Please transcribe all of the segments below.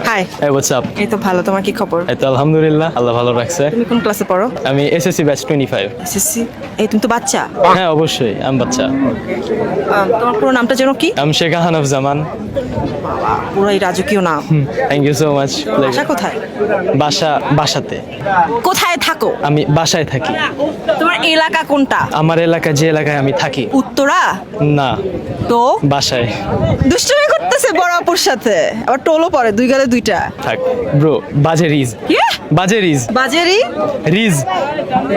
High. Hey, what's up? এই তো ভালো, তোমার কি খবর? এই তো আলহামদুলিল্লাহ, আল্লাহ ভালো রাখছে। তুমি কোন ক্লাসে পড়ো? আমি এসএসসি ব্যাচ 25। এসএসসি। এই তুমি তো বাচ্চা। হ্যাঁ অবশ্যই, আমি বাচ্চা। তোমার পুরো নামটা যেন কি? আমি শেখ হানাফ জামান। পুরো রাজকীয় নাম। Thank you so much. বাসা কোথায়? বাসাতে। কোথায় থাকো? আমি বাসায় থাকি। তোমার এলাকা কোনটা? আমার এলাকা যে এলাকায় আমি থাকি। উত্তরা? না, তো বাসায়। দুষ্টুমি করতেছে বড় আপুর সাথে, আবার টোলও পরে, দুই গালে দুইটা। থাক ব্রো, বাজে রিজ। কি? বাজে রিজ। বাজেরি? রিজ।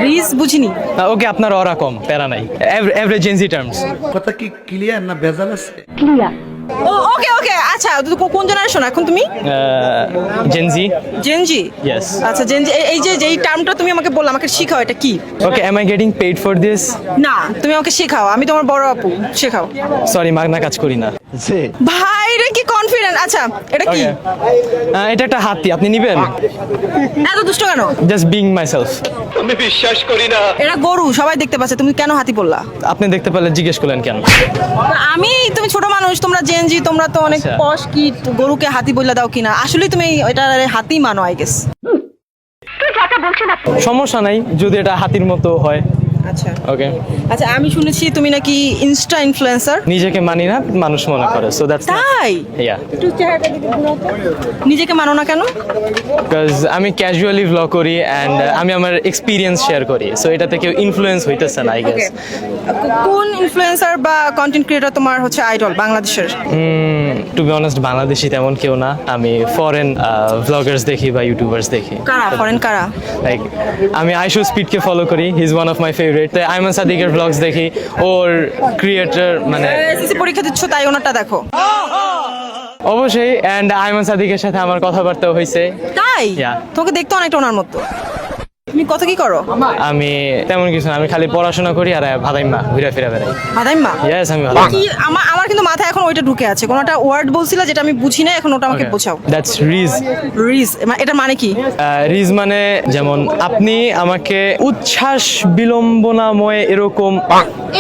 রিজ বুঝিনি। ওকে, আপনার ওরা কম, প্যারা নাই। এভারেজ এনজি টার্মস। কথা কি ক্লিয়ার না ভেজাল আছে? ও ওকে ওকে, আচ্ছা কোন জেনারেশন এখন তুমি? জেনজি। জেনজি? Yes. আচ্ছা জেনজি, এই যে যেই টার্মটা তুমি আমাকে বললা, আমাকে শেখাও এটা কি? Okay, am I getting paid for this? না, তুমি আমাকে শেখাও, আমি তোমার বড় আপু, শেখাও। সরি, মাগনা কাজ করি না। ভাই রে কি কনফিডেন্ট। আচ্ছা এটা কি? Okay. এটা একটা হাতি, আপনি নিবেন? এত দুষ্ট কেন? Just being myself. এটা গরু, সবাই দেখতে পাচ্ছে, তুমি কেন হাতি বললা? আপনি দেখতে পেলে জিজ্ঞেস করলেন কেন? তুমি ছোট মানুষ, তোমরা জেনজি, তোমরা তো অনেক আচ্ছা। পশ, কি গরুকে হাতি বললা দাও কিনা? আসলে তুমি এটা হাতি মানো আই গেস। সমস্যা নাই যদি এটা হাতির মতো হয়। আচ্ছা ওকে। আচ্ছা, আমি শুনেছি তুমি নাকি ইনস্টা ইনফ্লুয়েন্সার। নিজেকে মানি না, মানুষ মনে করে, সো দ্যাটস তাই? ইয়া। একটু চেহারাটা দিকে ঘুরাও তো। নিজেকে মানো না কেন? বিকজ আমি ক্যাজুয়ালি ভ্লগ করি অ্যান্ড আমি আমার এক্সপিরিয়েন্স শেয়ার করি, সো এটাতে কেউ ইনফ্লুয়েন্স হইতেছে না আই গেস। কোন ইনফ্লুয়েন্সার বা কন্টেন্ট ক্রিয়েটর তোমার হচ্ছে আইডল বাংলাদেশের? টু বি অনেস্ট, বাংলাদেশি তেমন কেউ না। আমি ফরেন ভ্লগার্স দেখি বা ইউটিউবার্স দেখি। কারা ফরেন কারা? লাইক আমি আইশো স্পিডকে ফলো করি, he is one of my favourite. Ayman সাদিকের ব্লগস দেখি, ওর ক্রিয়েটর মানে এসএসসি পরীক্ষা দিচ্ছ তাই ওনারটা দেখো? অবশ্যই। অ্যান্ড আইমান সাদিকের সাথে আমার কথাবার্তা হয়েছে। তাই? Yeah. তোকে দেখতে অনেকটা ওনার মতো। তুমি কত কি করো? আমি তেমন কিছু না, আমি খালি পড়াশোনা করি আর ভাদাইম্মা ঘুরে ফিরে বেড়াই। বাদাইম্মা? ইয়েস, আমি ভালো। কি আমার কিন্তু মাথায় এখন ওইটা ঢুকে আছে, কোন একটা ওয়ার্ড বলছিলা যেটা আমি বুঝি না, এখন ওটা আমাকে বোঝাও। That's ridge. রিজ এটা মানে কি? রিজ মানে যেমন আপনি আমাকে উচ্ছ্বাস বিলম্বনাময় এরকম।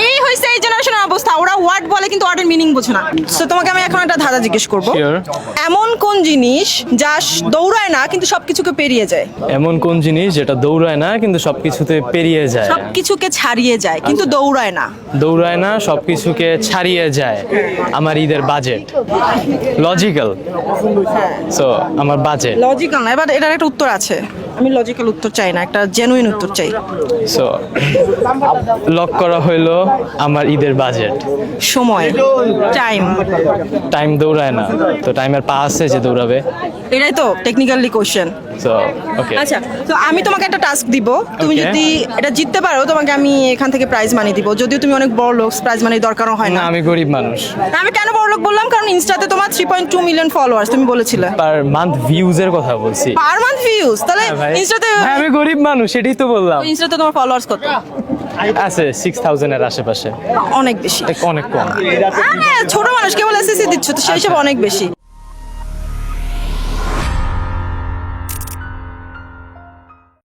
এই হইছে এই জেনারেশনের অবস্থা, ওরা ওয়ার্ড বলে কিন্তু ওয়ার্ডের মিনিং বোঝে না। সো তোমাকে আমি এখন একটা ধাঁধা জিজ্ঞেস করব। Sure. এমন কোন জিনিস যা দৌড়ায় না কিন্তু সবকিছুকে পেরিয়ে যায়? এমন কোন জিনিস যেটা দৌড়ায় না কিন্তু সবকিছুতে পেরিয়ে যায়? সবকিছুকে ছাড়িয়ে যায় কিন্তু দৌড়ায় না। দৌড়ায় না, সবকিছুকে ছাড়িয়ে যায়। আমার ঈদের বাজেট। লজিক্যাল। সো আমার বাজেট। লজিক্যাল না, এবার এটার একটা উত্তর আছে। আমি লজিক্যাল উত্তর চাই না, একটা জেনুইন উত্তর চাই। সো লক করা হইলো আমার ঈদের বাজেট। সময়, টাইম। টাইম দৌড়ায় না, তো টাইমের পা আছে যে দৌড়াবে। এটাই তো টেকনিক্যালি কোশ্চেন। So okay. আচ্ছা, তো আমি তোমাকে একটা টাস্ক দিব, তুমি Okay. যদি এটা জিততে পারো তোমাকে আমি এখান থেকে প্রাইজ মানি দিব, যদিও তুমি অনেক বড় লোক, প্রাইজ মানি দরকারও হয় না, না। আমি গরিব মানুষ। আমি কেন বড় লোক বললাম? কারণ ইনস্টাতে তোমার 3.2 মিলিয়ন ফলোয়ার্স, তুমি বলেছিলে। পার মান্থ ভিউজ এর কথা বলছি। Per month views? তাহলে হ্যাঁ ভাই। ইনস্টাতে হ্যাঁ, আমি গরিব মানুষ, এটাই তো বললাম। ইনস্টাতে তোমার ফলোয়ার্স কত? আছে 6000 এর আশেপাশে। অনেক বেশি। অনেক কম। ছোট মানুষ, কেবল এসএসসি দিচ্ছ তো সেই সব অনেক বেশি।